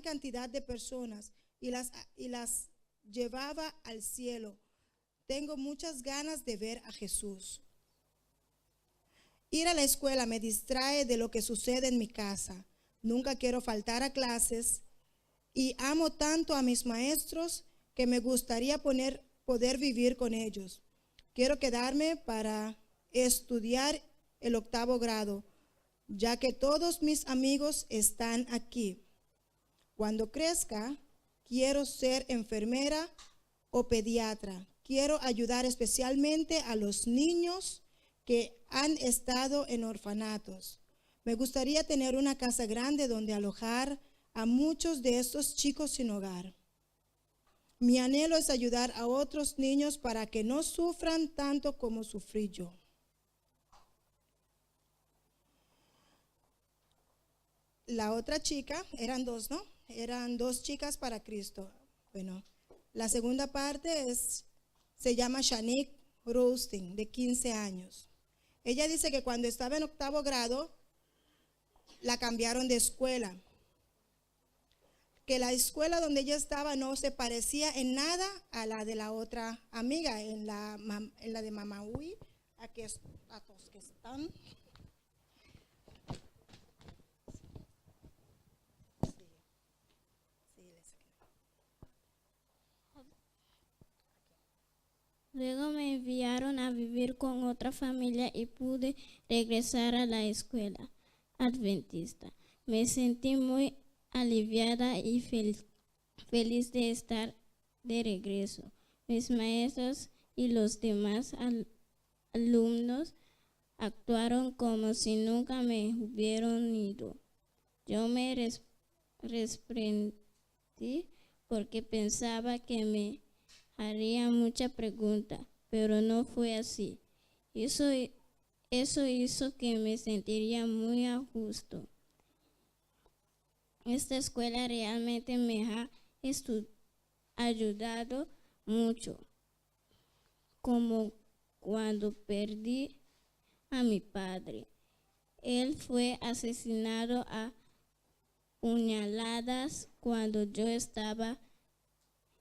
cantidad de personas y las llevaba al cielo. Tengo muchas ganas de ver a Jesús. Ir a la escuela me distrae de lo que sucede en mi casa. Nunca quiero faltar a clases y amo tanto a mis maestros que me gustaría poder vivir con ellos. Quiero quedarme para estudiar el 8º grado, ya que todos mis amigos están aquí. Cuando crezca, quiero ser enfermera o pediatra. Quiero ayudar especialmente a los niños que han estado en orfanatos. Me gustaría tener una casa grande donde alojar a muchos de estos chicos sin hogar. Mi anhelo es ayudar a otros niños para que no sufran tanto como sufrí yo. La otra chica, eran dos, ¿no? Eran 2 chicas para Cristo. Bueno, la segunda parte se llama Shanique Roasting, de 15 años. Ella dice que cuando estaba en 8º grado, la cambiaron de escuela. Que la escuela donde ella estaba no se parecía en nada a la de la otra amiga, en la de Mamaui, a todos que están. Luego me enviaron a vivir con otra familia y pude regresar a la escuela adventista. Me sentí muy aliviada y feliz de estar de regreso. Mis maestros y los demás alumnos actuaron como si nunca me hubieran ido. Yo me reprendí porque pensaba que me haría mucha pregunta, pero no fue así. Eso hizo que me sentiría muy a gusto. Esta escuela realmente me ha ayudado mucho, como cuando perdí a mi padre. Él fue asesinado a puñaladas cuando yo estaba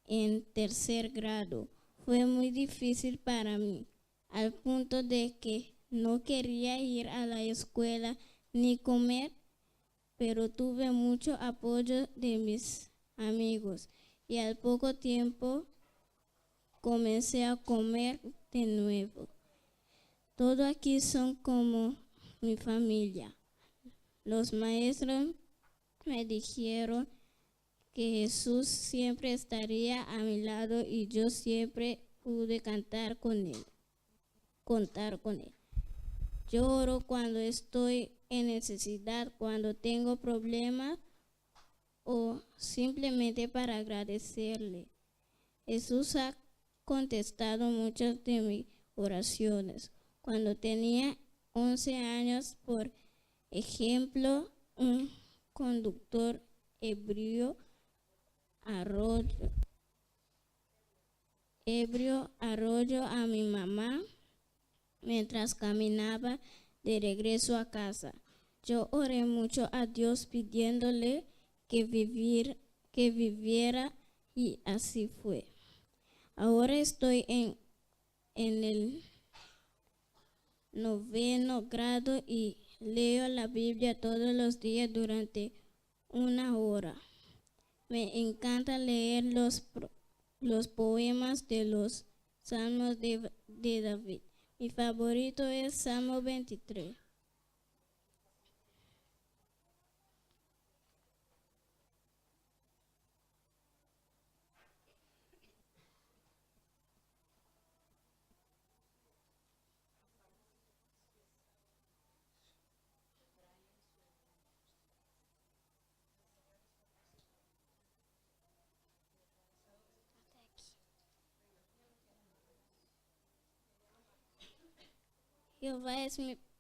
en 3er grado. Fue muy difícil para mí, al punto de que no quería ir a la escuela ni comer, pero tuve mucho apoyo de mis amigos y al poco tiempo comencé a comer de nuevo. Todos aquí son como mi familia. Los maestros me dijeron que Jesús siempre estaría a mi lado y yo siempre pude contar con él. Yo oro cuando estoy en necesidad, cuando tengo problemas o simplemente para agradecerle. Jesús ha contestado muchas de mis oraciones. Cuando tenía 11 años, por ejemplo, un conductor ebrio arrolló a mi mamá mientras caminaba de regreso a casa. Yo oré mucho a Dios pidiéndole que viviera y así fue. Ahora estoy en el 9º grado y leo la Biblia todos los días durante 1 hora. Me encanta leer los poemas de los Salmos de David. Mi favorito es Salmo 23.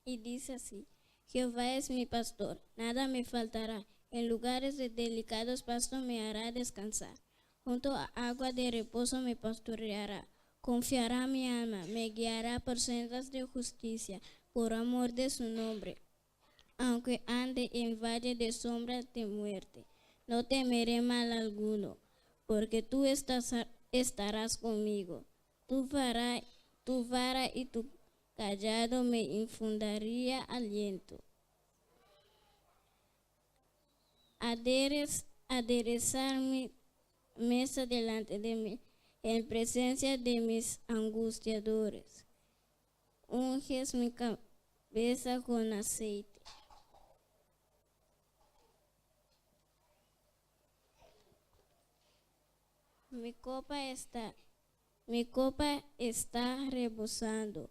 Y dice así: Jehová es mi pastor, nada me faltará. En lugares de delicados pastos me hará descansar. Junto a agua de reposo me pastoreará. Confiará mi alma, me guiará por sendas de justicia, por amor de su nombre. Aunque ande en valle de sombra de muerte, No temeré mal alguno, porque tú estarás conmigo. Tu vara y tu callado me infundiría aliento. Aderezar mi mesa delante de mí, en presencia de mis angustiadores. Unges mi cabeza con aceite. Mi copa está rebosando.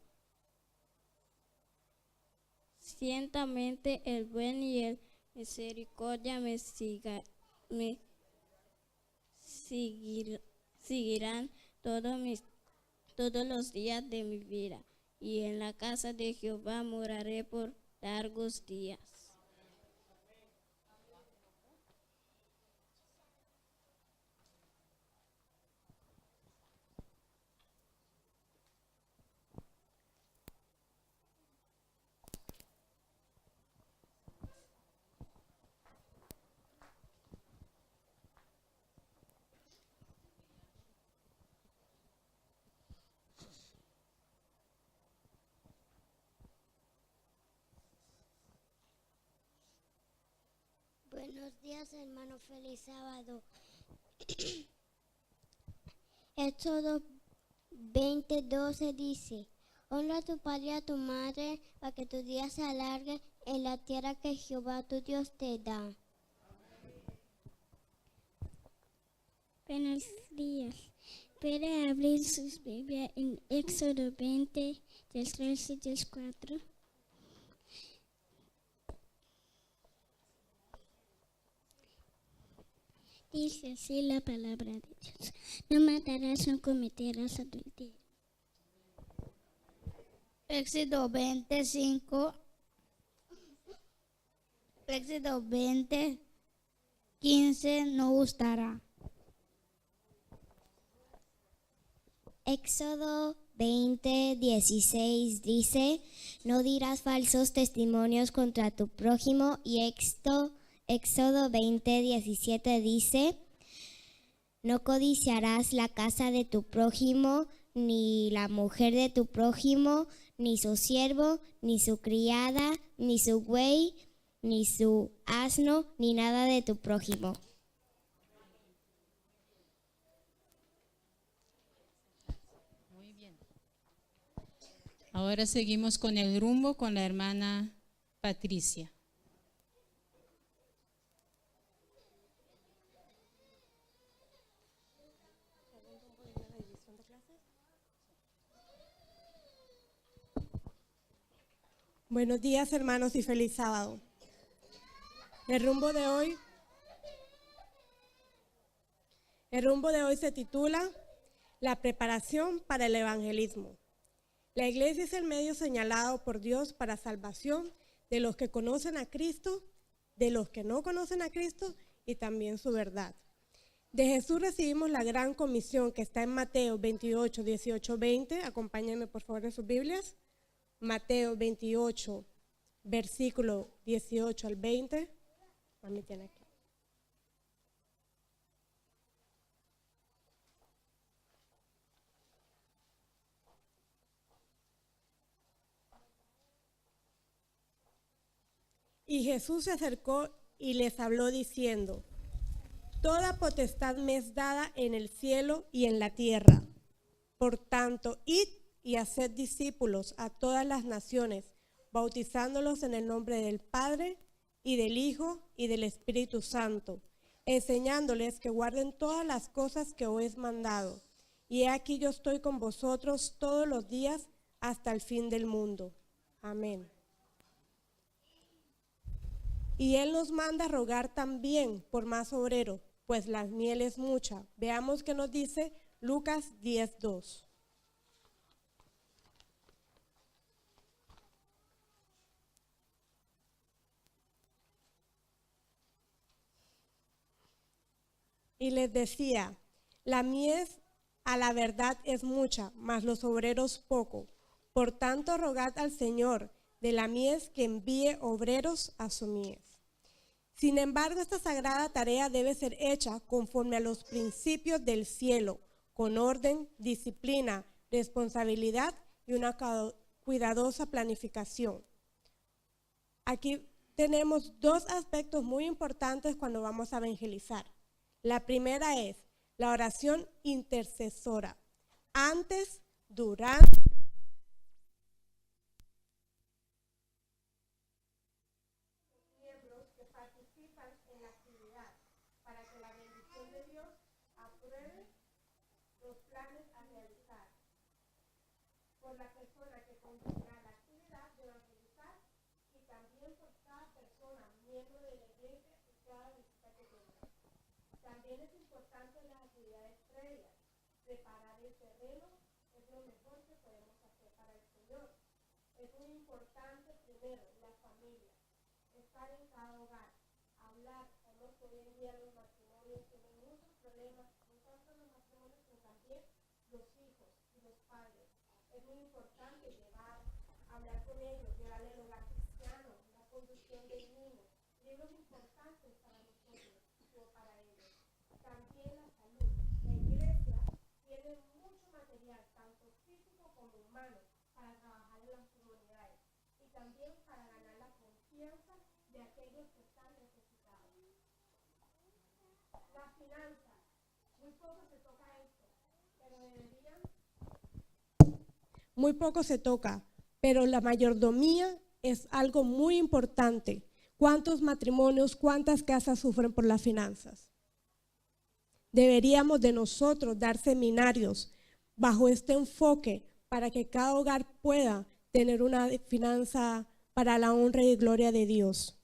Ciertamente el buen y el misericordia me seguirán todos los días de mi vida, y en la casa de Jehová moraré por largos días. Buenos días, hermano. Feliz sábado. Éxodo 20:12 dice: honra a tu padre y a tu madre, para que tus días se alarguen en la tierra que Jehová tu Dios te da. Buenos días. Puede abrir sus Biblias en Éxodo 20, del 3 y del 4. Dice así la palabra de Dios: no matarás, no cometerás adulterio. Éxodo 20:15 no gustará. Éxodo 20:16 dice: no dirás falsos testimonios contra tu prójimo. Y Éxodo 20:17 dice: no codiciarás la casa de tu prójimo, ni la mujer de tu prójimo, ni su siervo, ni su criada, ni su buey, ni su asno, ni nada de tu prójimo. Muy bien. Ahora seguimos con el rumbo con la hermana Patricia. Buenos días, hermanos, y feliz sábado. El rumbo de hoy se titula La preparación para el evangelismo. La iglesia es el medio señalado por Dios para salvación de los que conocen a Cristo, de los que no conocen a Cristo y también su verdad. De Jesús recibimos la gran comisión que está en Mateo 28, 18, 20. Acompáñenme por favor en sus Biblias. Mateo 28, versículo 18 al 20. Mami tiene aquí. Y Jesús se acercó y les habló diciendo: toda potestad me es dada en el cielo y en la tierra. Por tanto, id y haced discípulos a todas las naciones, bautizándolos en el nombre del Padre, y del Hijo, y del Espíritu Santo, enseñándoles que guarden todas las cosas que os he mandado. Y he aquí yo estoy con vosotros todos los días hasta el fin del mundo. Amén. Y Él nos manda rogar también por más obreros, pues la miel es mucha. Veamos qué nos dice Lucas 10:2. Y les decía: la mies a la verdad es mucha, mas los obreros poco. Por tanto, rogad al Señor de la mies que envíe obreros a su mies. Sin embargo, esta sagrada tarea debe ser hecha conforme a los principios del cielo, con orden, disciplina, responsabilidad y una cuidadosa planificación. Aquí tenemos dos aspectos muy importantes cuando vamos a evangelizar. La primera es la oración intercesora. Antes, durante miembros que participan en la actividad para que la bendición de Dios apruebe los planes a realizar. Por la persona que conducirá la actividad de evangelizar y también por cada persona, miembro de la iglesia y cada visita que tenga. También es importante las actividades previas. Preparar el terreno es lo mejor que podemos hacer para el Señor. Es muy importante primero la familia, estar en cada hogar, hablar. Sabemos que hoy en día los matrimonios tienen muchos problemas, no tanto los matrimonios, sino también los hijos y los padres. Es muy importante hablar con ellos, llevarle el hogar cristiano, la conducción del niño, libros importantes para nosotros o para ellos. También la salud. La iglesia tiene mucho material, tanto físico como humano, para trabajar en las comunidades y también para ganar la confianza de aquellos que están necesitados. La finanza. Muy poco se toca esto, pero deberían. Muy poco se toca, pero la mayordomía es algo muy importante. ¿Cuántos matrimonios, cuántas casas sufren por las finanzas? Deberíamos de nosotros dar seminarios bajo este enfoque para que cada hogar pueda tener una finanza para la honra y gloria de Dios.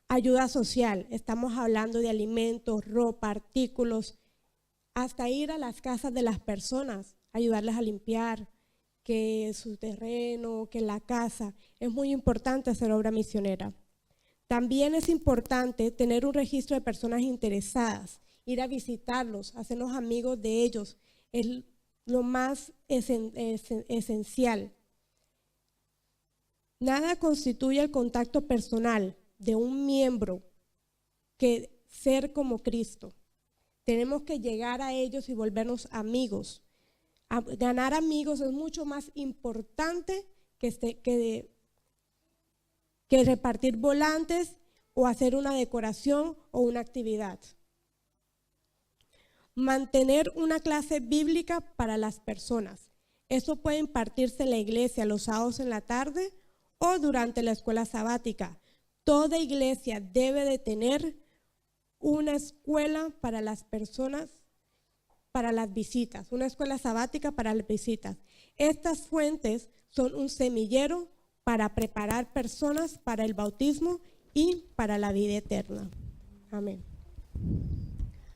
Ayuda social, estamos hablando de alimentos, ropa, artículos, hasta ir a las casas de las personas, ayudarles a limpiar, que su terreno, que la casa. Es muy importante hacer obra misionera. También es importante tener un registro de personas interesadas, ir a visitarlos, hacernos amigos de ellos, es lo más esencial. Nada constituye el contacto personal de un miembro que ser como Cristo. Tenemos que llegar a ellos y volvernos amigos. Ganar amigos es mucho más importante que repartir volantes o hacer una decoración o una actividad. Mantener una clase bíblica para las personas. Eso puede impartirse en la iglesia los sábados en la tarde o durante la escuela sabática. Toda iglesia debe de tener una escuela para las personas, para las visitas, una escuela sabática para las visitas. Estas fuentes son un semillero para preparar personas para el bautismo y para la vida eterna. Amén.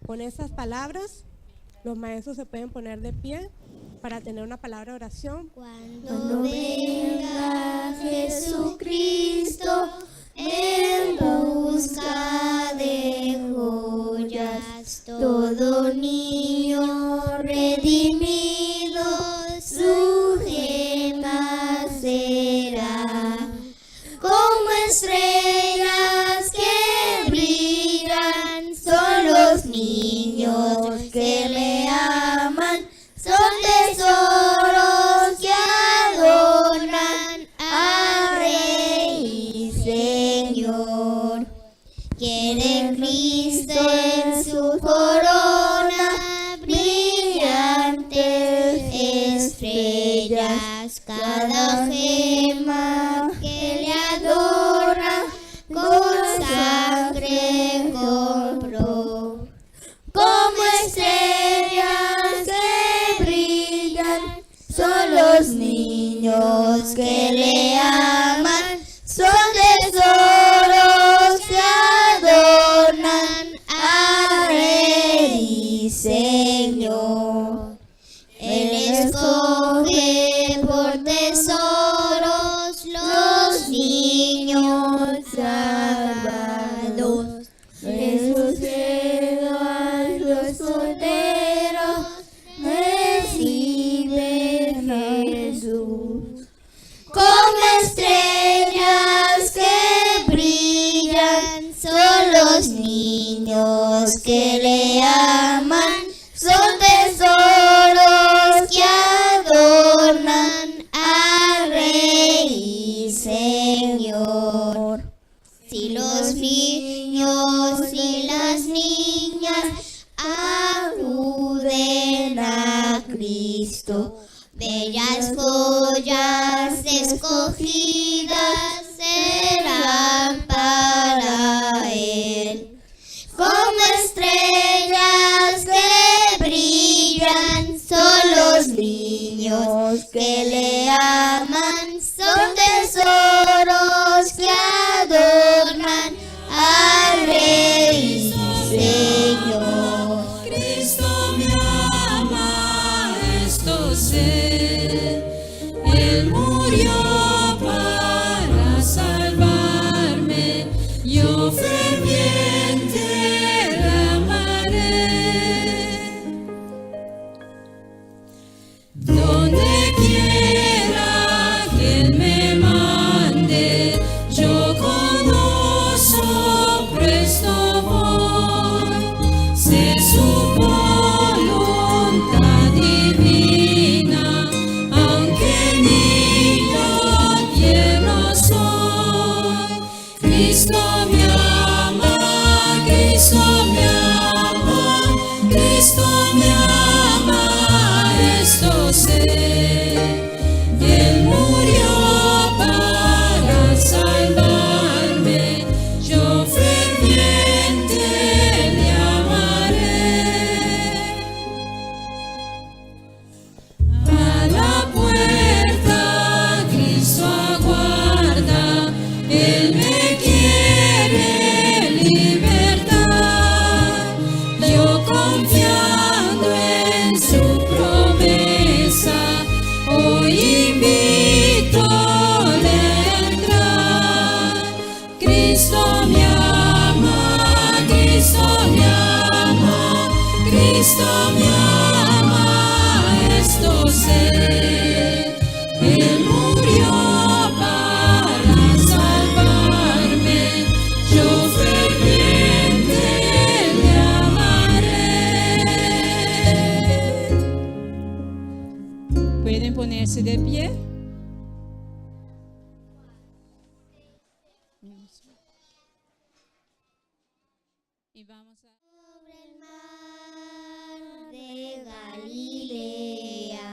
Con esas palabras, los maestros se pueden poner de pie para tener una palabra de oración. Cuando venga Jesucristo en busca de joyas, todo niño redimido su gema será, como estrellas que brillan, son los niños que le aman, son tesoros que adornan al Rey y Señor. Quiere Cristo en su corona brillantes estrellas, cada gema que le adorna con sangre compró. Como estrellas que brillan, son los niños que le aman, son tesoros que adornan al Rey y Señor. Él escoge por tesoros los niños salvados. Jesús llegó a los solteros, recibe Jesús. Como estrellas que brillan, son aman, son tesoros que adornan al Rey y Señor. Si los niños y las niñas acuden a Cristo, bellas joyas escogidas serán para Él. Como estrellas que brillan son los niños que le aman, son tesoros que adornan al Rey y Señor. Cristo me ama, esto sé, Él murió para salvarme, yo ferviente le amaré. Donde quiera que Él me mande, yo con gozo presto voy. Sé su voluntad divina, aunque niño tierno soy. Cristo me ama, Cristo me ama, Cristo me ama, esto sé. Él murió para salvarme, yo ferviente le amaré. A la puerta Cristo aguarda, Él me quiere libertar. Yo confiando en su promesa, hoy invito a entrar. Cristo me ama, Cristo me ama, Cristo me ama, esto sé. Él murió para salvarme, yo ferviente le amaré. ¿Pueden ponerse de pie? Y vamos a... Sobre el mar de Galilea,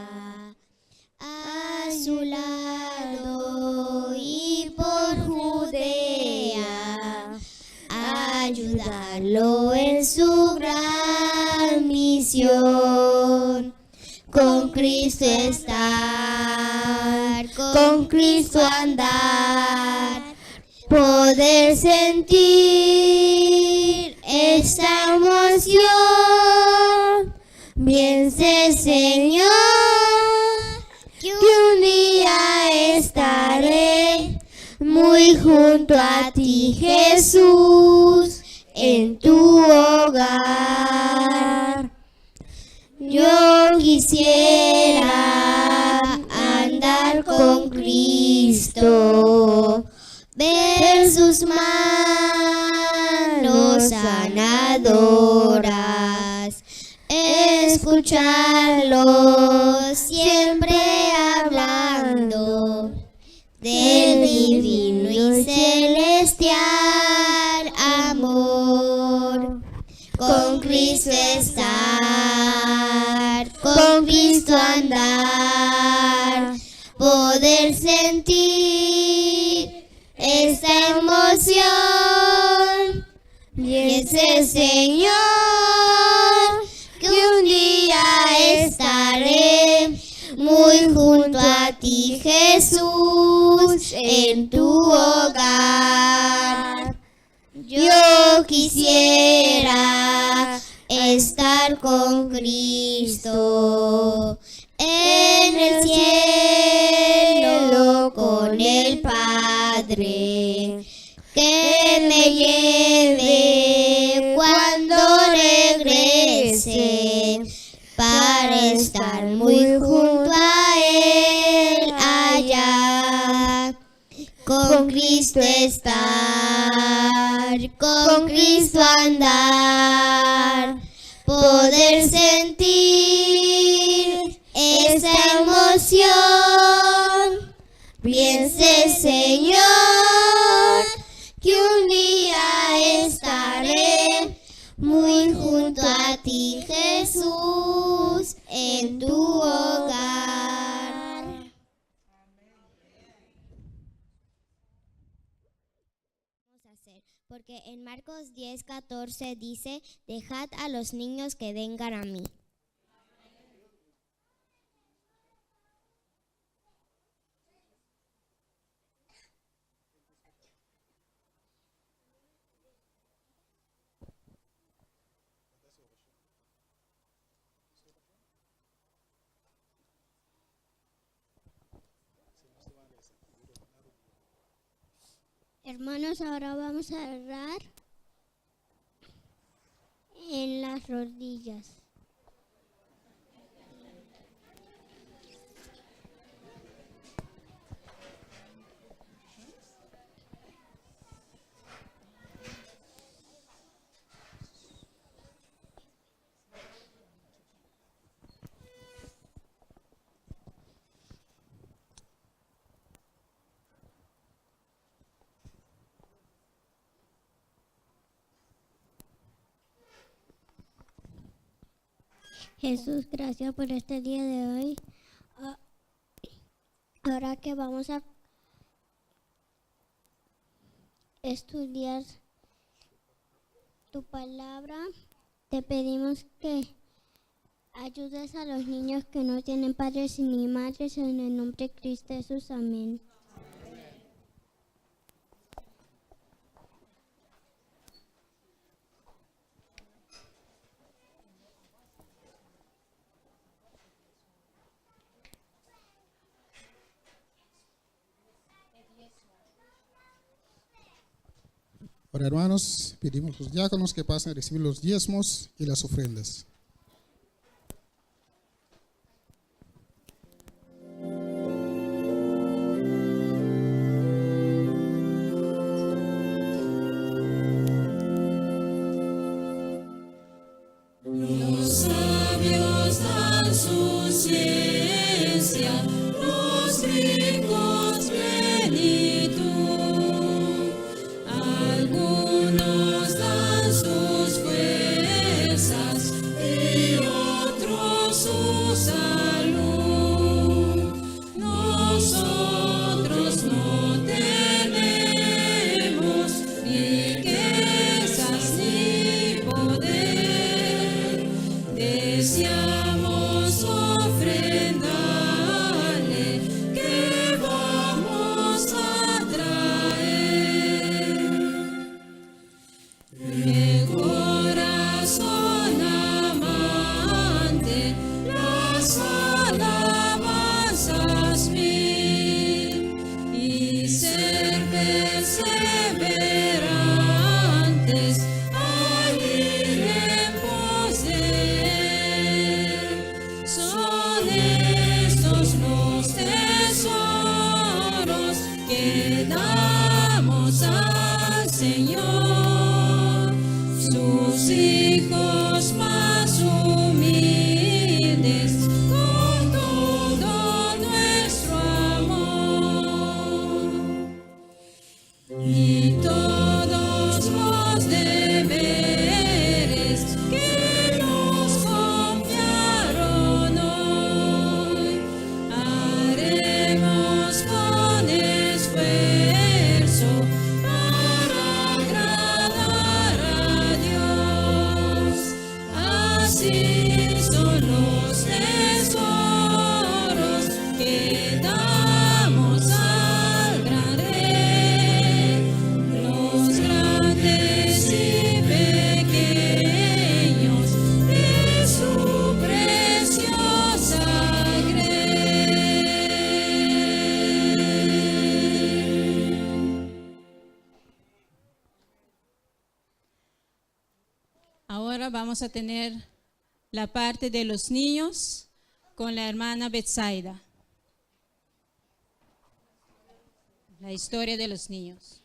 a su lado y por Judea, ayudarlo en su gran misión. Con Cristo estar, con Cristo andar, poder sentir esta emoción. Bien sé, Señor, que un día estaré muy junto a ti, Jesús, en tu hogar. Yo quisiera andar con Cristo, ver sus manos sanadoras, escucharlo siempre hablando del divino y celestial amor. Con Cristo estar, con Cristo andar, poder sentir esta emoción. Y ese Señor, que un día estaré muy junto a ti, Jesús, en tu hogar. Yo quisiera estar con Cristo en el cielo con el Padre, que me lleve cuando regrese para estar muy junto a Él allá. Con Cristo estar, con Cristo andar, poder sentir esa emoción. Piense, Señor, que un día estaré muy junto a ti, Jesús, en tu hogar. Vamos a hacer, porque en Marcos 10:14 dice, dejad a los niños que vengan a mí. Hermanos, ahora vamos a orar en las rodillas. Jesús, gracias por este día de hoy. Ahora que vamos a estudiar tu palabra, te pedimos que ayudes a los niños que no tienen padres ni madres, en el nombre de Cristo Jesús. Amén. Ahora, hermanos, pedimos a los diáconos que pasen a recibir los diezmos y las ofrendas. Los sabios dan su ciencia, los ricos plenitud. Algunos dan sus fuerzas y otros su salud. Nosotros no tenemos riquezas ni poder. Deseamos ofrendarle, que vamos a traer. El corazón amante, las alabanzas mil, y ser perseverantes al ir en pos de él. Son estos los tesoros que damos al Señor, sus hijos más humildes, con todo nuestro amor. Y todos los deberes que nos confiaron hoy, haremos con esfuerzo para agradar a Dios. Así son los tesoros que damos al gran Rey, los grandes y pequeños de su preciosa grey. Ahora vamos a tener la parte de los niños con la hermana Betsaida. La historia de los niños.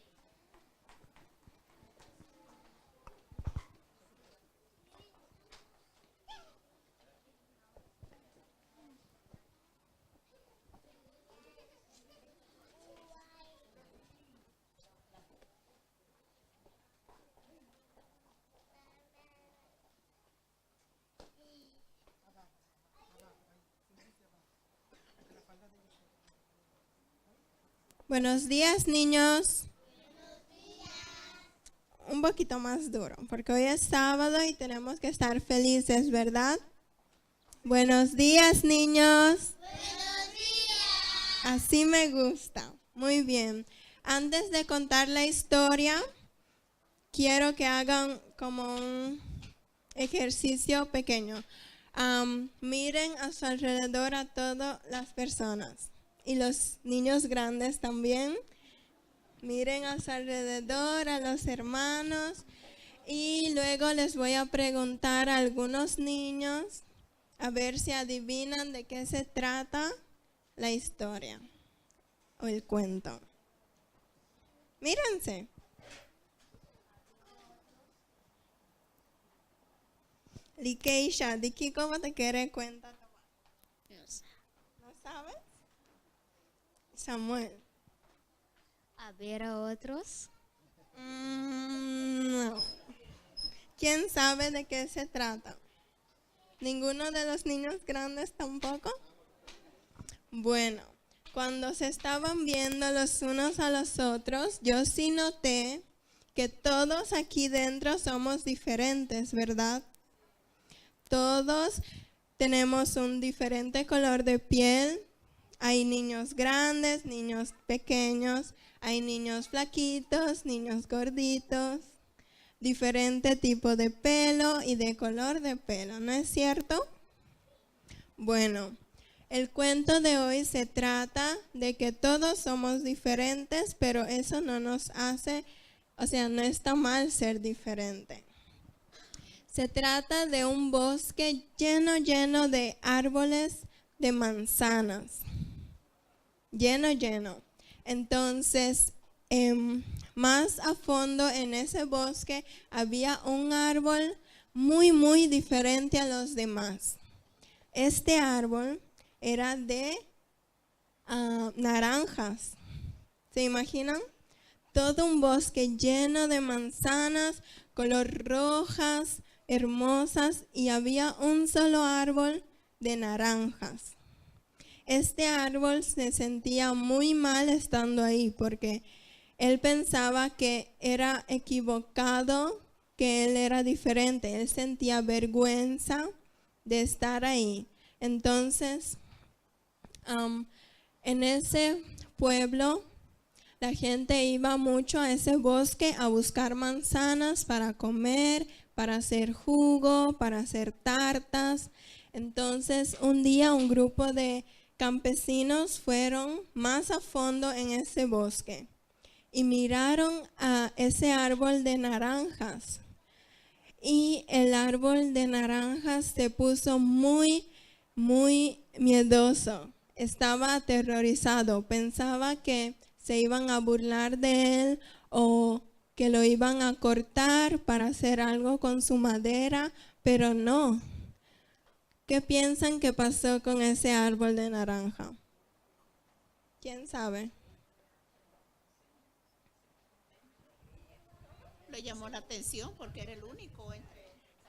Buenos días, niños. Un poquito más duro, porque hoy es sábado y tenemos que estar felices, ¿verdad? Buenos días, niños. Buenos días. Así me gusta. Muy bien. Antes de contar la historia, quiero que hagan como un ejercicio pequeño. Miren a su alrededor a todas las personas y los niños grandes también. Miren a su alrededor, a los hermanos, y luego les voy a preguntar a algunos niños a ver si adivinan de qué se trata la historia o el cuento. Mírense. Likeisha, ¿de qué cómo te quiere cuenta? ¿No sabes? Samuel. A ver a otros. No. ¿Quién sabe de qué se trata? ¿Ninguno de los niños grandes tampoco? Bueno, cuando se estaban viendo los unos a los otros, yo sí noté que todos aquí dentro somos diferentes, ¿verdad? Todos tenemos un diferente color de piel. Hay niños grandes, niños pequeños, hay niños flaquitos, niños gorditos, diferente tipo de pelo y de color de pelo, ¿no es cierto? Bueno, el cuento de hoy se trata de que todos somos diferentes, pero eso no nos hace, o sea, no está mal ser diferente. Se trata de un bosque lleno de árboles de manzanas. Lleno. Entonces, más a fondo en ese bosque había un árbol muy diferente a los demás. Este árbol era de naranjas. ¿Se imaginan? Todo un bosque lleno de manzanas, color rojas, hermosas, y había un solo árbol de naranjas. Este árbol se sentía muy mal estando ahí porque él pensaba que era equivocado, que él era diferente. Él sentía vergüenza de estar ahí. Entonces, en ese pueblo, la gente iba mucho a ese bosque a buscar manzanas para comer, para hacer jugo, para hacer tartas. Entonces, un día un grupo de campesinos fueron más a fondo en ese bosque y miraron a ese árbol de naranjas. Y el árbol de naranjas se puso muy miedoso. Estaba aterrorizado. Pensaba que se iban a burlar de él o que lo iban a cortar para hacer algo con su madera, pero no. ¿Qué piensan que pasó con ese árbol de naranja? ¿Quién sabe? Le llamó la atención porque era el único.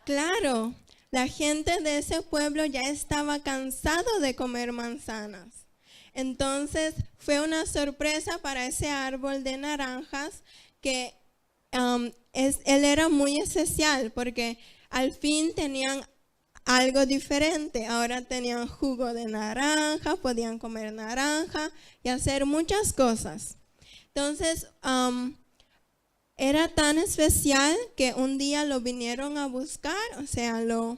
Claro, la gente de ese pueblo ya estaba cansado de comer manzanas. Entonces fue una sorpresa para ese árbol de naranjas que él era muy especial porque al fin tenían algo diferente. Ahora tenían jugo de naranja, podían comer naranja y hacer muchas cosas. Entonces, era tan especial que un día lo vinieron a buscar, o sea, lo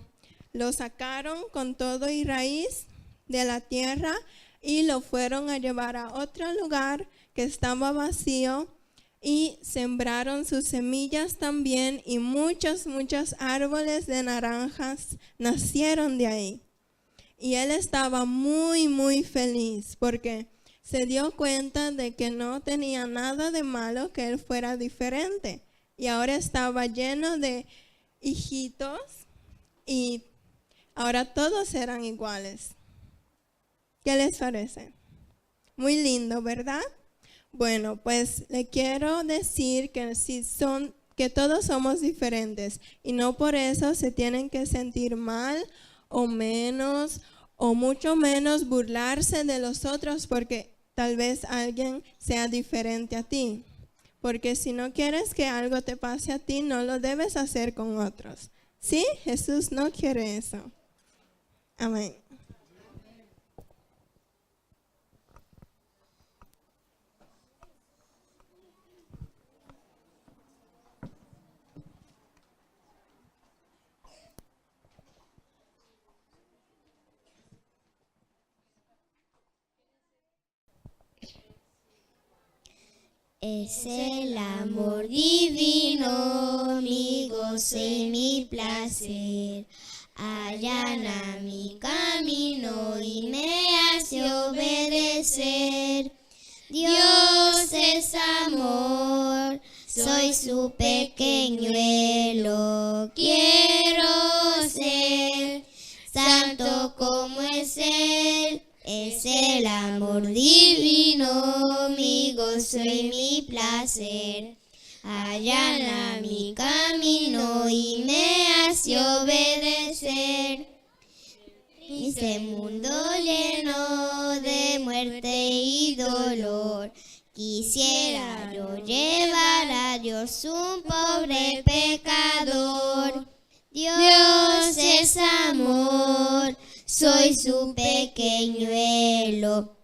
sacaron con todo y raíz de la tierra y lo fueron a llevar a otro lugar que estaba vacío y sembraron sus semillas también y muchos árboles de naranjas nacieron de ahí. Y él estaba muy feliz porque se dio cuenta de que no tenía nada de malo que él fuera diferente. Y ahora estaba lleno de hijitos y ahora todos eran iguales. ¿Qué les parece? Muy lindo, ¿verdad? Bueno, pues le quiero decir que todos somos diferentes y no por eso se tienen que sentir mal o menos o mucho menos burlarse de los otros porque tal vez alguien sea diferente a ti. Porque si no quieres que algo te pase a ti, no lo debes hacer con otros. ¿Sí? Jesús no quiere eso. Amén. Es el amor divino, mi gozo y mi placer. Allana mi camino y me hace obedecer. Dios es amor, soy su pequeñuelo. Quiero ser santo como es Él. Es el amor divino, mi gozo y mi placer. Allana mi camino y me hace obedecer. Este mundo lleno de muerte y dolor, quisiera yo llevar a Dios un pobre pecador. Dios es amor, soy su pequeñuelo.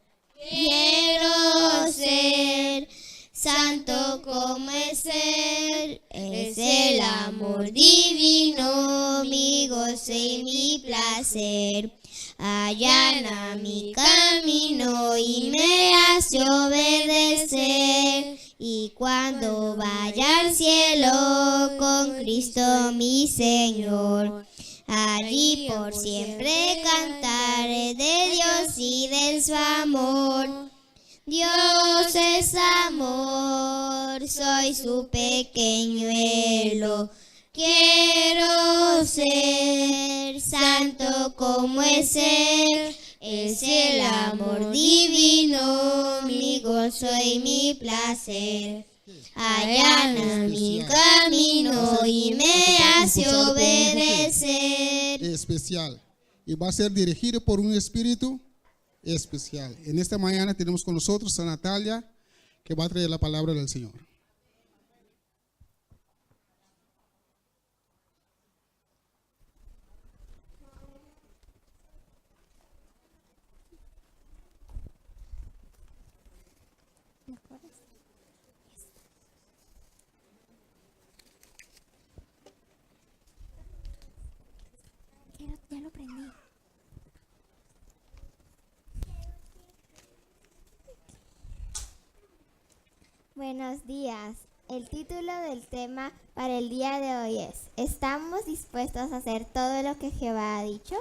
Quiero ser santo como es Él. Es el amor divino, mi gozo y mi placer. Allana mi camino y me hace obedecer. Y cuando vaya al cielo con Cristo mi Señor, allí por siempre cantaré de Dios y de su amor. Dios es amor, soy su pequeñuelo. Quiero ser santo como es Él. Es el amor divino, mi gozo y mi placer. Allana mi camino y me hace obedecer. Especial. Y va a ser dirigido por un espíritu especial. En esta mañana tenemos con nosotros a Natalia, que va a traer la palabra del Señor. Ya lo prendí. Buenos días. El título del tema para el día de hoy es: ¿estamos dispuestos a hacer todo lo que Jehová ha dicho?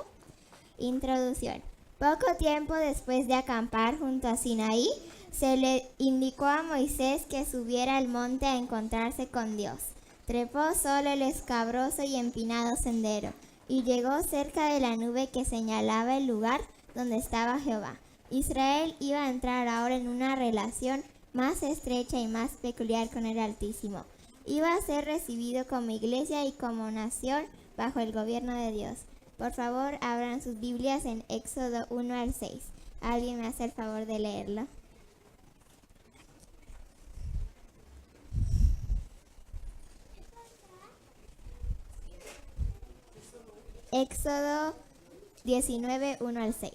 Introducción. Poco tiempo después de acampar junto a Sinaí, se le indicó a Moisés que subiera al monte a encontrarse con Dios. Trepó solo el escabroso y empinado sendero y llegó cerca de la nube que señalaba el lugar donde estaba Jehová. Israel iba a entrar ahora en una relación más estrecha y más peculiar con el Altísimo. Iba a ser recibido como iglesia y como nación bajo el gobierno de Dios. Por favor, abran sus Biblias en Éxodo 1 al 6. ¿Alguien me hace el favor de leerlo? Éxodo 19, 1 al 6.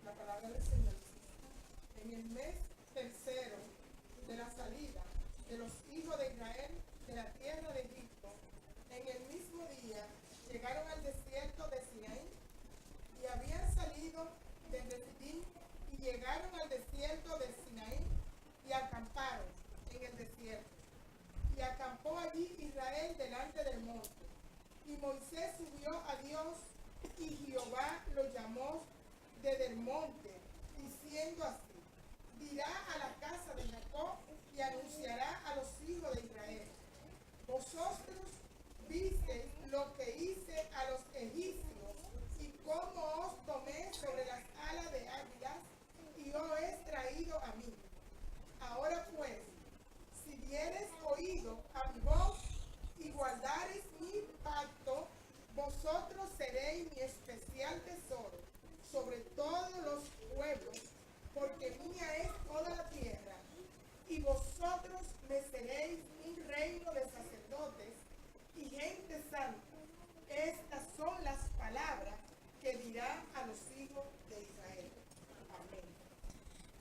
La palabra del Señor. En el mes tercero de la salida de los hijos de Israel de la tierra de Egipto, en el mismo día llegaron al desierto de Sinaí, y habían salido desde Sidim y llegaron al desierto de Sinaí y acamparon en el desierto. Y acampó allí Israel delante del monte. Y Moisés subió a Dios, y Jehová lo llamó desde el monte, diciendo así: dirá a la casa de Jacob y anunciará a los hijos de Israel: vosotros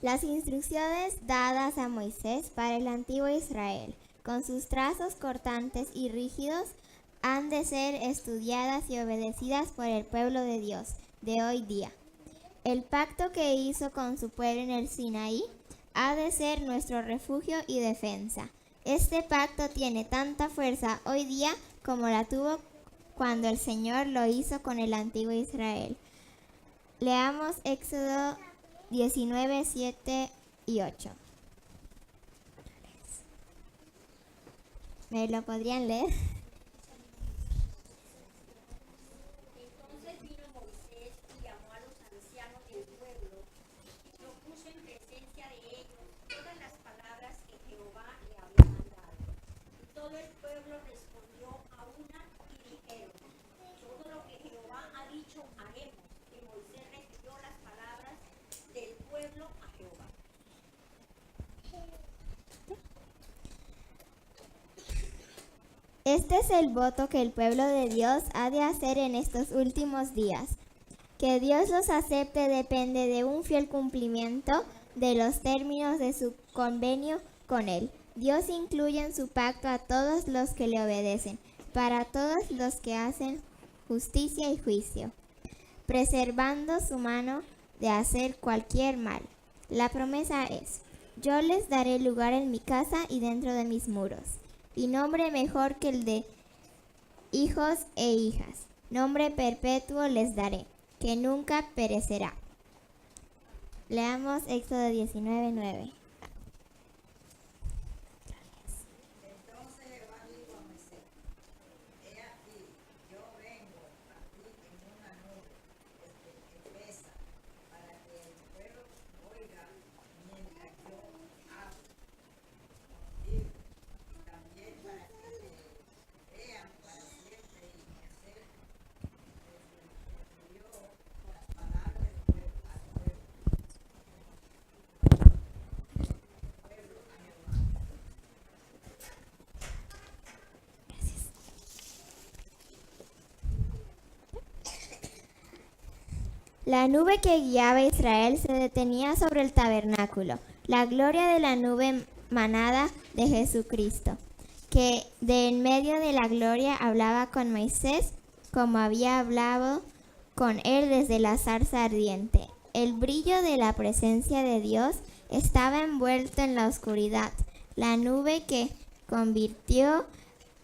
Las instrucciones dadas a Moisés para el antiguo Israel, con sus trazos cortantes y rígidos, han de ser estudiadas y obedecidas por el pueblo de Dios de hoy día. El pacto que hizo con su pueblo en el Sinaí ha de ser nuestro refugio y defensa. Este pacto tiene tanta fuerza hoy día como la tuvo cuando el Señor lo hizo con el antiguo Israel. Leamos Éxodo 19, 7 y 8. ¿Me lo podrían leer? Entonces vino Moisés y llamó a los ancianos del pueblo y propuso en presencia de ellos todas las palabras que Jehová le había mandado. Y todo el pueblo respondió a una y dijeron: todo lo que Jehová ha dicho haremos. Y Moisés refirió las palabras del pueblo a Jehová. Este es el voto que el pueblo de Dios ha de hacer en estos últimos días. Que Dios los acepte depende de un fiel cumplimiento de los términos de su convenio con Él. Dios incluye en su pacto a todos los que le obedecen, para todos los que hacen justicia y juicio, preservando su mano de hacer cualquier mal. La promesa es: yo les daré lugar en mi casa y dentro de mis muros, y nombre mejor que el de hijos e hijas. Nombre perpetuo les daré, que nunca perecerá. Leamos Éxodo 19, 9. Entonces Jehová dijo a Moisés: he aquí, yo vengo a ti en una nube espesa, para que el pueblo oiga mientras yo hablo contigo, y también para que te vean para siempre. Y Moisés refirió las palabras del pueblo al pueblo. La nube que guiaba a Israel se detenía sobre el tabernáculo. La gloria de la nube manada de Jesucristo, que de en medio de la gloria hablaba con Moisés, como había hablado con él desde la zarza ardiente. El brillo de la presencia de Dios estaba envuelto en la oscuridad, la nube que convirtió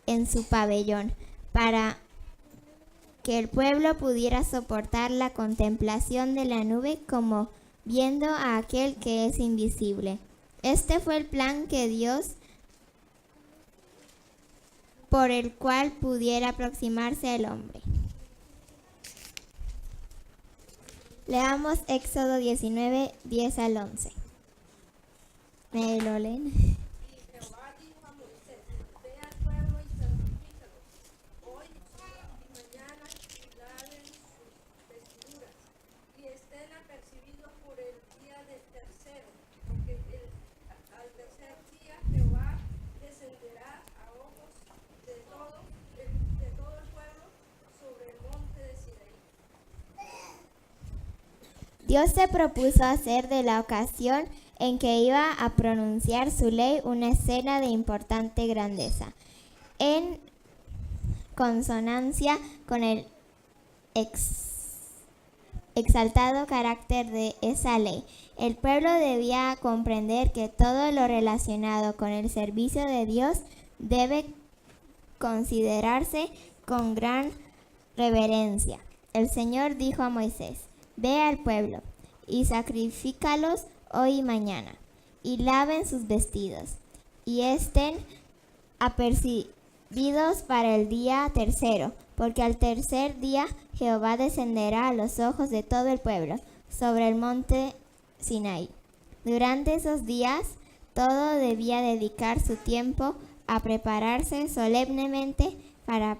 en su pabellón, para que el pueblo pudiera soportar la contemplación de la nube como viendo a aquel que es invisible. Este fue el plan que Dios, por el cual pudiera aproximarse el hombre. Leamos Éxodo 19, 10 al 11. ¿Me lo leen? Jehová dijo a Moisés: ve al pueblo y santifícalo. Hoy y mañana laven sus vestiduras y estén apercibidos por el día del tercero, porque al tercer día Jehová descenderá a ojos de todo el pueblo sobre el monte de Sinaí. Dios se propuso hacer de la ocasión en que iba a pronunciar su ley una escena de importante grandeza, en consonancia con el exaltado carácter de esa ley. El pueblo debía comprender que todo lo relacionado con el servicio de Dios debe considerarse con gran reverencia. El Señor dijo a Moisés: ve al pueblo y sacrifícalos hoy y mañana, y laven sus vestidos, y estén apercibidos para el día tercero, porque al tercer día Jehová descenderá a los ojos de todo el pueblo sobre el monte Sinaí. Durante esos días, todo debía dedicar su tiempo a prepararse solemnemente para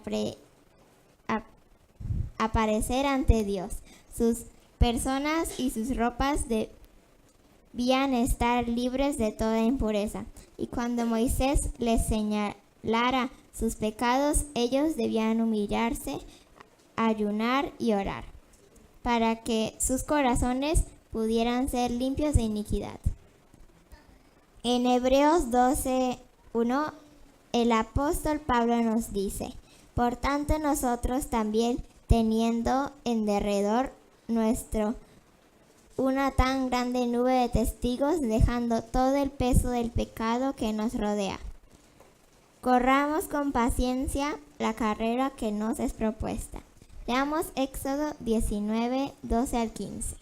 aparecer ante Dios. Sus personas y sus ropas debían estar libres de toda impureza. Y cuando Moisés les señalara sus pecados, ellos debían humillarse, ayunar y orar, para que sus corazones pudieran ser limpios de iniquidad. En Hebreos 12:1, el apóstol Pablo nos dice: por tanto nosotros también, teniendo en derredor nuestro una tan grande nube de testigos, dejando todo el peso del pecado que nos rodea, corramos con paciencia la carrera que nos es propuesta. Leamos Éxodo 19, 12 al 15.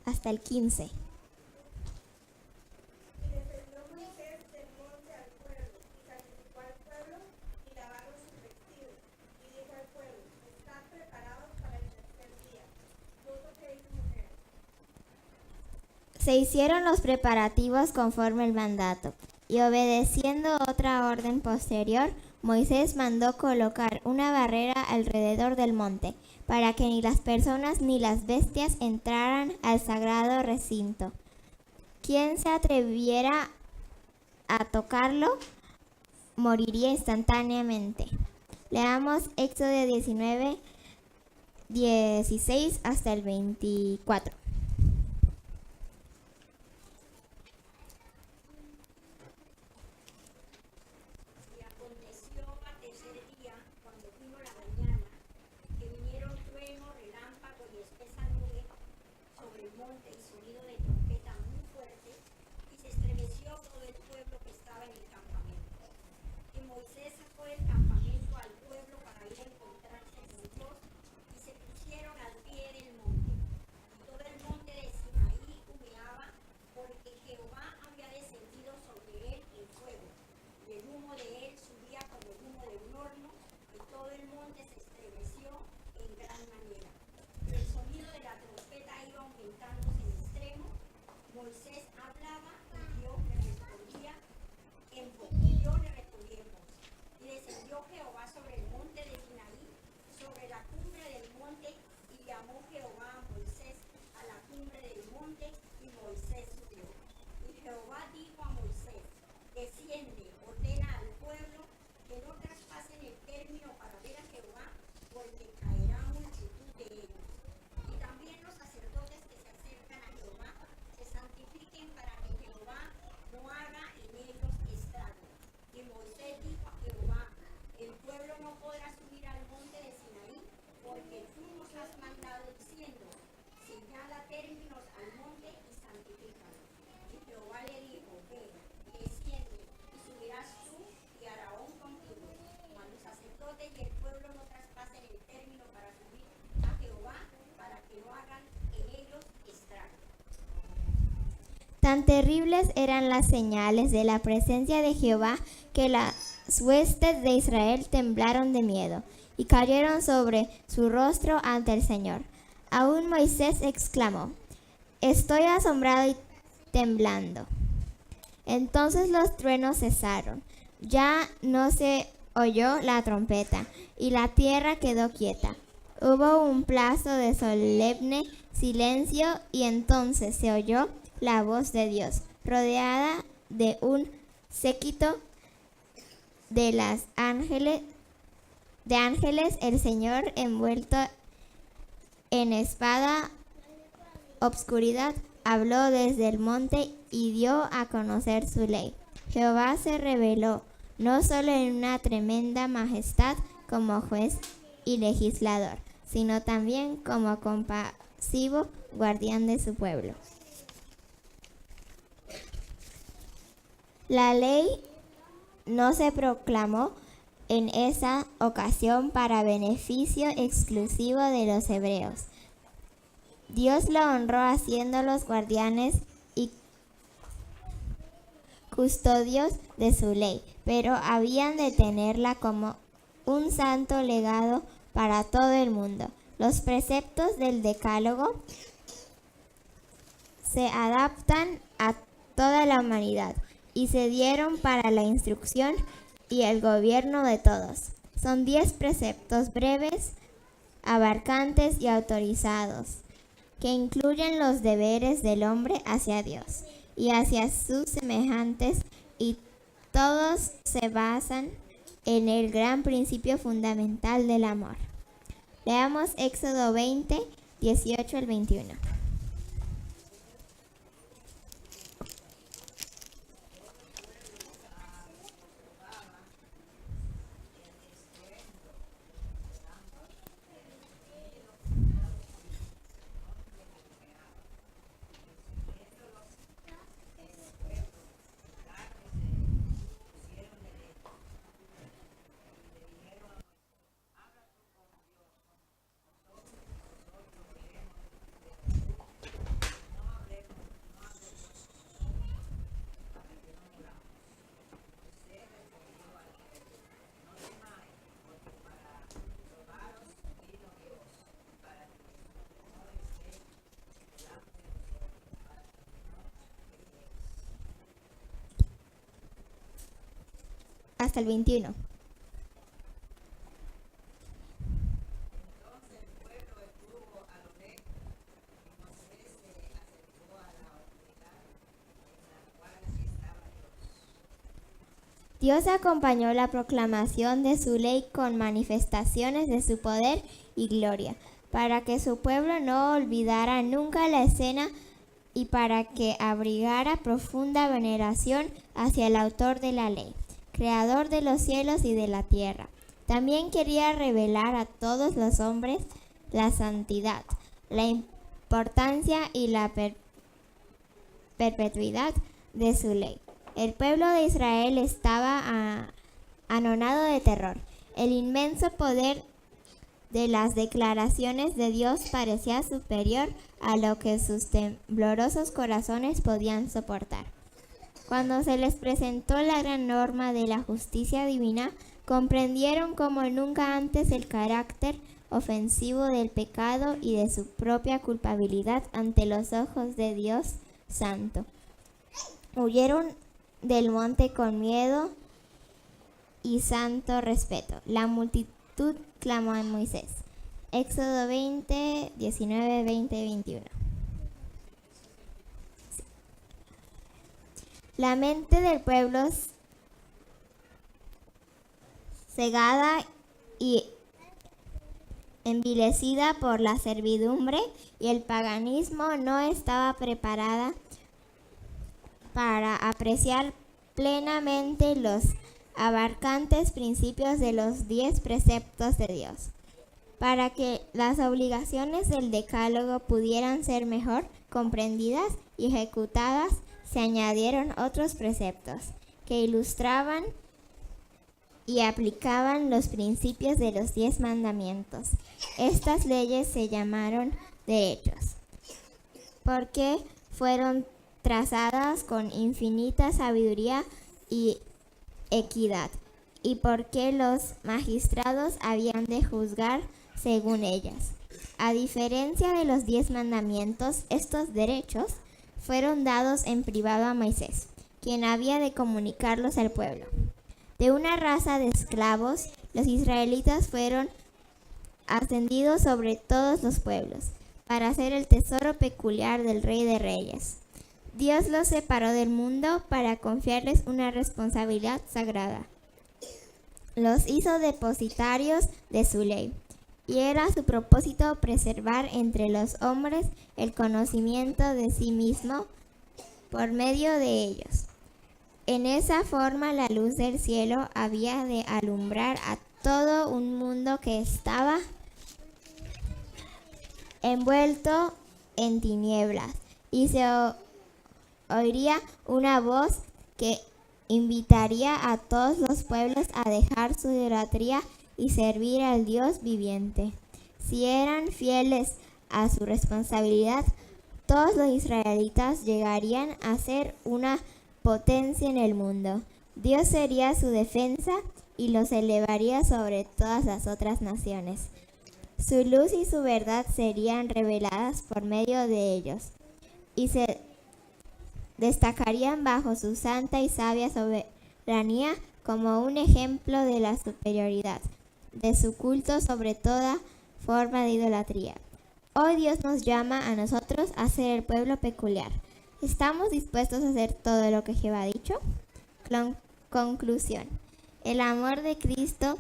Hasta el 15. Se hicieron los preparativos conforme el mandato, y obedeciendo otra orden posterior, Moisés mandó colocar una barrera alrededor del monte, para que ni las personas ni las bestias entraran al sagrado recinto. Quien se atreviera a tocarlo moriría instantáneamente. Leamos Éxodo 19, 16 hasta el 24. Tan terribles eran las señales de la presencia de Jehová que las huestes de Israel temblaron de miedo y cayeron sobre su rostro ante el Señor. Aún Moisés exclamó: estoy asombrado y temblando. Entonces los truenos cesaron, ya no se oyó la trompeta y la tierra quedó quieta. Hubo un plazo de solemne silencio y entonces se oyó la voz de Dios, rodeada de un séquito de ángeles, el Señor envuelto en espada obscuridad, habló desde el monte y dio a conocer su ley. Jehová se reveló no solo en una tremenda majestad como juez y legislador, sino también como compasivo guardián de su pueblo. La ley no se proclamó en esa ocasión para beneficio exclusivo de los hebreos. Dios lo honró haciéndolos guardianes y custodios de su ley, pero habían de tenerla como un santo legado para todo el mundo. Los preceptos del Decálogo se adaptan a toda la humanidad y se dieron para la instrucción y el gobierno de todos. Son 10 preceptos breves, abarcantes y autorizados, que incluyen los deberes del hombre hacia Dios y hacia sus semejantes, y todos se basan en el gran principio fundamental del amor. Leamos Éxodo 20, 18 al 21. Hasta el 21. Dios acompañó la proclamación de su ley con manifestaciones de su poder y gloria, para que su pueblo no olvidara nunca la escena y para que abrigara profunda veneración hacia el autor de la ley, creador de los cielos y de la tierra. También quería revelar a todos los hombres la santidad, la importancia y la perpetuidad de su ley. El pueblo de Israel estaba anonado de terror. El inmenso poder de las declaraciones de Dios parecía superior a lo que sus temblorosos corazones podían soportar. Cuando se les presentó la gran norma de la justicia divina, comprendieron como nunca antes el carácter ofensivo del pecado y de su propia culpabilidad ante los ojos de Dios Santo. Huyeron del monte con miedo y santo respeto. La multitud clamó a Moisés. Éxodo 20, 19, 20, 21. La mente del pueblo, cegada y envilecida por la servidumbre y el paganismo, no estaba preparada para apreciar plenamente los abarcantes principios de los 10 preceptos de Dios. Para que las obligaciones del Decálogo pudieran ser mejor comprendidas y ejecutadas, se añadieron otros preceptos que ilustraban y aplicaban los principios de los 10 mandamientos. Estas leyes se llamaron derechos, porque fueron trazadas con infinita sabiduría y equidad, y porque los magistrados habían de juzgar según ellas. A diferencia de los 10 mandamientos, estos derechos fueron dados en privado a Moisés, quien había de comunicarlos al pueblo. De una raza de esclavos, los israelitas fueron ascendidos sobre todos los pueblos, para ser el tesoro peculiar del Rey de Reyes. Dios los separó del mundo para confiarles una responsabilidad sagrada. Los hizo depositarios de su ley, y era su propósito preservar entre los hombres el conocimiento de sí mismo por medio de ellos. En esa forma la luz del cielo había de alumbrar a todo un mundo que estaba envuelto en tinieblas, y se oiría una voz que invitaría a todos los pueblos a dejar su idolatría y servir al Dios viviente. Si eran fieles a su responsabilidad, todos los israelitas llegarían a ser una potencia en el mundo. Dios sería su defensa y los elevaría sobre todas las otras naciones. Su luz y su verdad serían reveladas por medio de ellos y se destacarían bajo su santa y sabia soberanía como un ejemplo de la superioridad de su culto sobre toda forma de idolatría. Hoy Dios nos llama a nosotros a ser el pueblo peculiar. ¿Estamos dispuestos a hacer todo lo que Jehová ha dicho? Conclusión. El amor de Cristo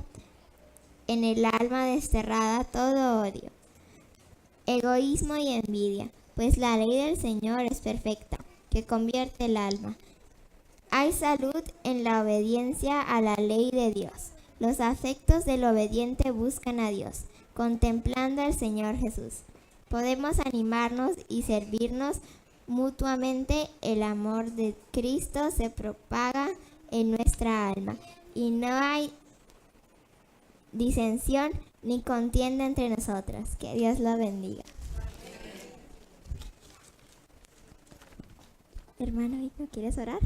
en el alma desterrada todo odio, egoísmo y envidia, pues la ley del Señor es perfecta, que convierte el alma. Hay salud en la obediencia a la ley de Dios. Los afectos del obediente buscan a Dios, contemplando al Señor Jesús. Podemos animarnos y servirnos mutuamente. El amor de Cristo se propaga en nuestra alma y no hay disensión ni contienda entre nosotros. Que Dios lo bendiga. Hermano Vico, ¿quieres orar?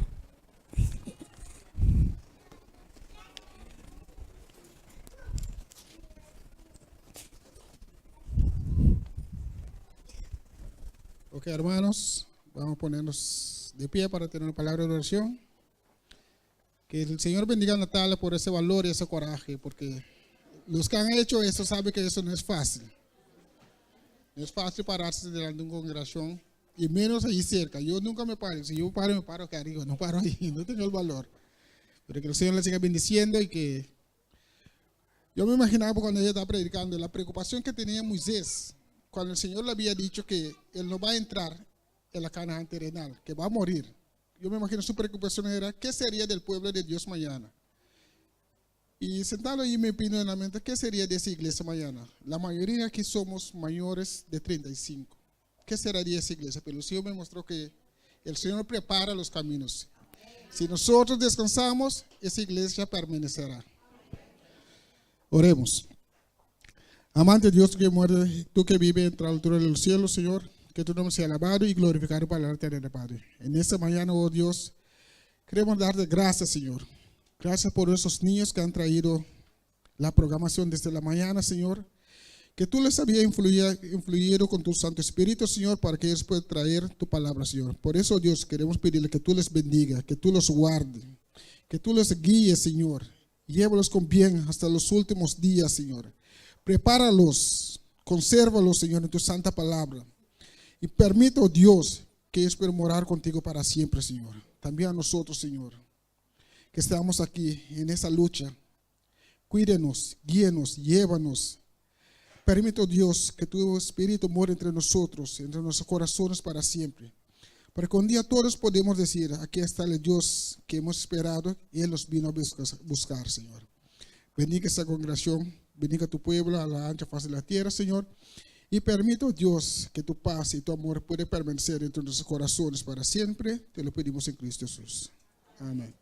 Ok, hermanos, vamos a ponernos de pie para tener una palabra de oración. Que el Señor bendiga a Natalia por ese valor y ese coraje, porque los que han hecho eso saben que eso no es fácil. No es fácil pararse delante de una congregación, y menos allí cerca. Yo nunca me paro. Si yo paro, me paro acá arriba. No paro ahí, no tengo el valor. Pero que el Señor le siga bendiciendo y que... Yo me imaginaba cuando ella estaba predicando la preocupación que tenía Moisés cuando el Señor le había dicho que él no va a entrar en la Canaán terrenal, que va a morir. Yo me imagino su preocupación era, ¿qué sería del pueblo de Dios mañana? Y sentado ahí me vino en la mente, ¿qué sería de esa iglesia mañana? La mayoría aquí somos mayores de 35. ¿Qué será de esa iglesia? Pero el Señor me mostró que el Señor prepara los caminos. Si nosotros descansamos, esa iglesia permanecerá. Oremos. Amante Dios que muere, tú que vives entre la altura de los cielos, Señor, que tu nombre sea alabado y glorificado para la eternidad, Padre. En esta mañana, oh Dios, queremos darte gracias, Señor. Gracias por esos niños que han traído la programación desde la mañana, Señor. Que tú les habías influido con tu Santo Espíritu, Señor, para que ellos puedan traer tu palabra, Señor. Por eso, Dios, queremos pedirle que tú les bendiga, que tú los guardes, que tú los guíes, Señor. Llévalos con bien hasta los últimos días, Señor. Prepáralos, consérvalos, Señor, en tu santa palabra. Y permite, oh Dios, que ellos puedan morar contigo para siempre, Señor. También a nosotros, Señor, que estamos aquí en esa lucha. Cuídenos, guíenos, llévanos. Permite, oh Dios, que tu Espíritu more entre nosotros, entre nuestros corazones para siempre. Para que un día todos podamos decir, aquí está el Dios que hemos esperado y Él nos vino a buscar, Señor. Bendiga esta congregación, bendiga tu pueblo a la ancha faz de la tierra, Señor. Y permite, oh Dios, que tu paz y tu amor puedan permanecer entre nuestros corazones para siempre. Te lo pedimos en Cristo Jesús. Amén.